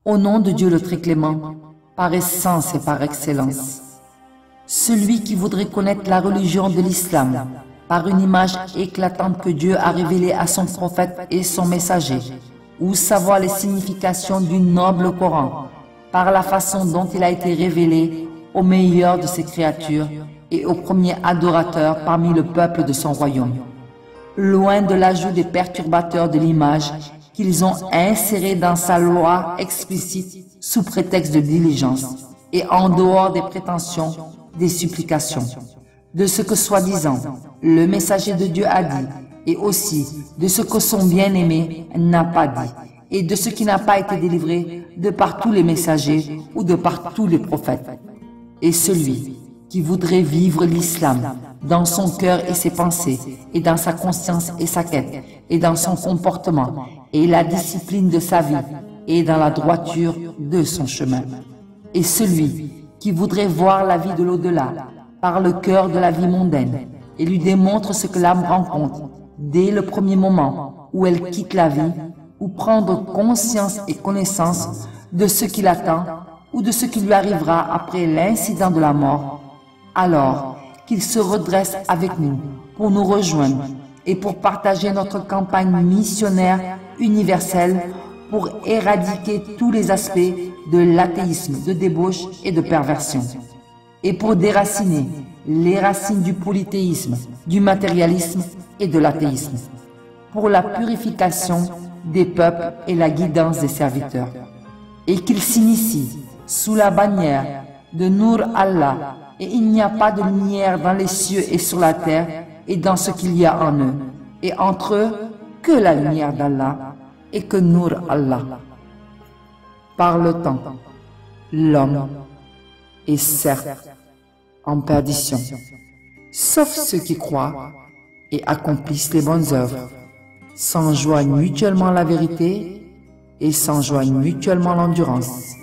Au nom de Dieu le très clément, par essence et par excellence. Celui qui voudrait connaître la religion de l'islam par une image éclatante que Dieu a révélée à son prophète et son messager, ou savoir les significations du noble Coran par la façon dont il a été révélé au meilleur de ses créatures et au premier adorateur parmi le peuple de son royaume. Loin de l'ajout des perturbateurs de l'image qu'ils ont inséré dans sa loi explicite sous prétexte de diligence et en dehors des prétentions, des supplications, de ce que soi-disant le messager de Dieu a dit et aussi de ce que son bien-aimé n'a pas dit et de ce qui n'a pas été délivré de par tous les messagers ou de par tous les prophètes. Et celui qui voudrait vivre l'islam dans son cœur et ses pensées, et dans sa conscience et sa quête, et dans son comportement, et la discipline de sa vie, et dans la droiture de son chemin. Et celui qui voudrait voir la vie de l'au-delà, par le cœur de la vie mondaine, et lui démontre ce que l'âme rencontre, dès le premier moment où elle quitte la vie, ou prendre conscience et connaissance de ce qui l'attend, ou de ce qui lui arrivera après l'incident de la mort, alors qu'il se redresse avec nous pour nous rejoindre et pour partager notre campagne missionnaire universelle pour éradiquer tous les aspects de l'athéisme, de débauche et de perversion, et pour déraciner les racines du polythéisme, du matérialisme et de l'athéisme, pour la purification des peuples et la guidance des serviteurs, et qu'il s'initie sous la bannière de Nour Allah, et il n'y a pas de lumière dans les cieux et sur la terre et dans ce qu'il y a en eux, et entre eux que la lumière d'Allah et que Nour Allah. Par le temps, l'homme est certes en perdition, sauf ceux qui croient et accomplissent les bonnes œuvres, s'enjoignent mutuellement la vérité et s'enjoignent mutuellement l'endurance.